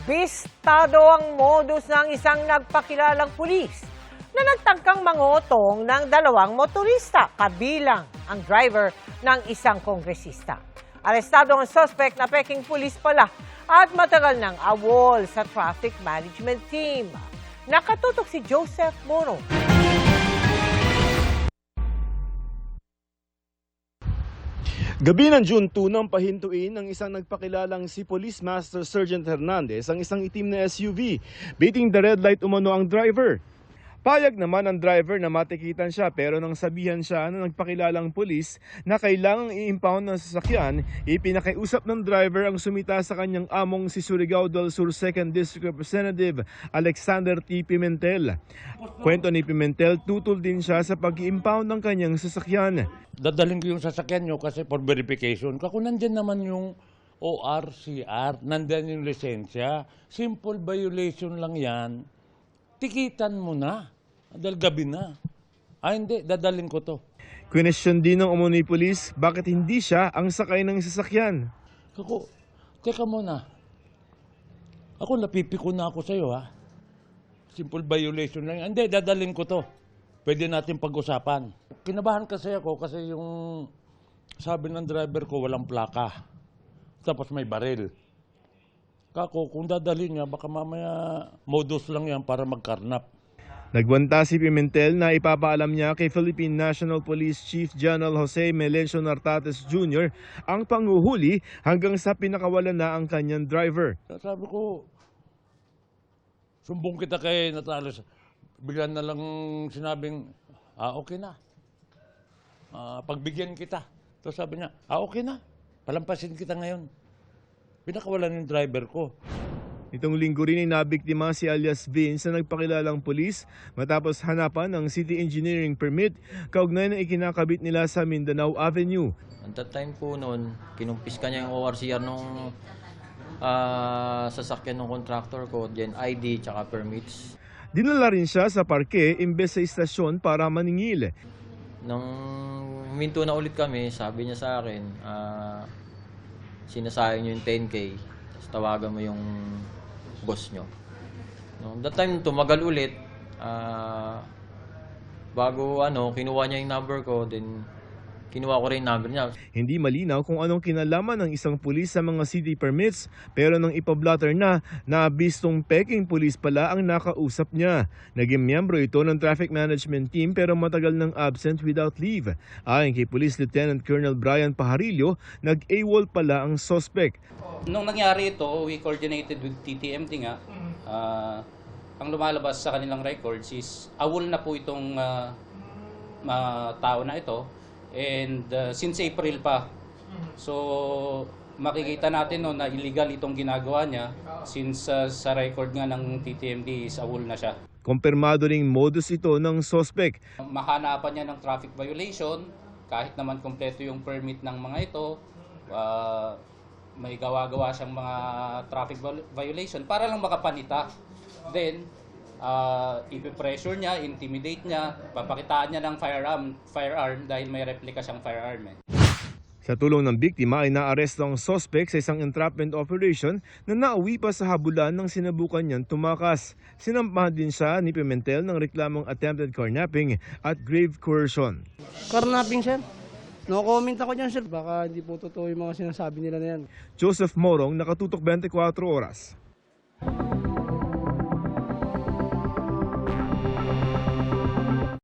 Bistado ang modus ng isang nagpakilalang pulis na nagtangkang mangutong ng dalawang motorista, kabilang ang driver ng isang kongresista. Arestado ang suspect na peking pulis pala at matagal ng awol sa traffic management team. Nakatutok si Joseph Moro. Gabi ng June 2 nang pahintuin ng isang nagpakilalang si Police Master Sergeant Hernandez ang isang itim na SUV. Beating the red light umano ang driver. Payag naman ang driver na matikitan siya pero nang sabihan siya ng nagpakilalang pulis na kailangang i-impound ng sasakyan, ipinakiusap ng driver ang sumita sa kanyang among si Surigao del Sur 2nd District Representative Alexander T. Pimentel. Kwento ni Pimentel, tutol din siya sa pag-i-impound ng kanyang sasakyan. Dadalhin ko yung sasakyan nyo kasi for verification. Kako nandyan naman yung ORCR, nandyan yung lisensya. Simple violation lang yan. Tikitan mo na. Dahil gabi na. Hindi, dadalhin ko to. Question din ng umunoy pulis, bakit hindi siya ang sakay ng sasakyan? Kako, teka muna. Ako, napipiko na ako sa'yo, ha? Simple violation lang yan. Hindi, dadalhin ko to. Pwede natin pag-usapan. Kinabahan kasi ako kasi yung sabi ng driver ko walang plaka. Tapos may baril. Kako, kung dadalhin niya, baka mamaya modus lang yan para magkarnap. Nagbanta si Pimentel na ipapaalam niya kay Philippine National Police Chief General Jose Melencio Nartates Jr. ang panguhuli hanggang sa pinakawalan na ang kanyang driver. Sabi ko, sumbong kita kay Natales. Bigyan na lang sinabing, okay na. Pagbigyan kita. So sabi niya, okay na. Palampasin kita ngayon. Pinakawalan yung driver ko. Itong linggo rin ay nabiktima si alias Vince na nagpakilalang pulis matapos hanapan ng city engineering permit kaugnay na ikinakabit nila sa Mindanao Avenue. At that time po noon, kinumpis ka niya yung ORCR nung sasakyan ng contractor ko, then ID tsaka permits. Dinala rin siya sa parke imbes sa istasyon para maningil. Nung huminto na ulit kami, sabi niya sa akin, sinasayang niyo yung 10K, tapos tawagan mo yung boss niyo. No, that time tumagal ulit, bago kinuha niya yung number ko, then kinuha ko rin yung number niya. Hindi malinaw kung anong kinalaman ng isang pulis sa mga city permits pero nang ipablotter na, nabistong peking pulis pala ang nakausap niya. Naging miyembro ito ng traffic management team pero matagal nang absent without leave. Ayon kay Police Lieutenant Colonel Brian Pajarillo, nag-AWOL pala ang suspect. Nung nangyari ito, we coordinated with TTMT nga. Ang lumalabas sa kanilang records is AWOL na po itong tao na ito. And since April pa. So makikita natin na illegal itong ginagawa niya since sa record nga ng TTMD is AWOL na siya. Kumpirmado ring modus ito ng suspect. Mahanapan niya ng traffic violation kahit naman kompleto yung permit ng mga ito. May gawa-gawa siyang mga traffic violation para lang makapanita. Then ipipressure niya, intimidate niya, papakitaan niya ng firearm dahil may replika siyang firearm. Sa tulong ng biktima ay naaresto ang suspect sa isang entrapment operation na nauwi pa sa habulan ng sinabukan niyang tumakas. Sinampahan din siya ni Pimentel ng reklamong attempted carnapping at grave coercion. Carnapping, sir. No comment ako dyan, sir. Baka hindi po totoo yung mga sinasabi nila na yan. Joseph Morong, Nakatutok 24 Oras.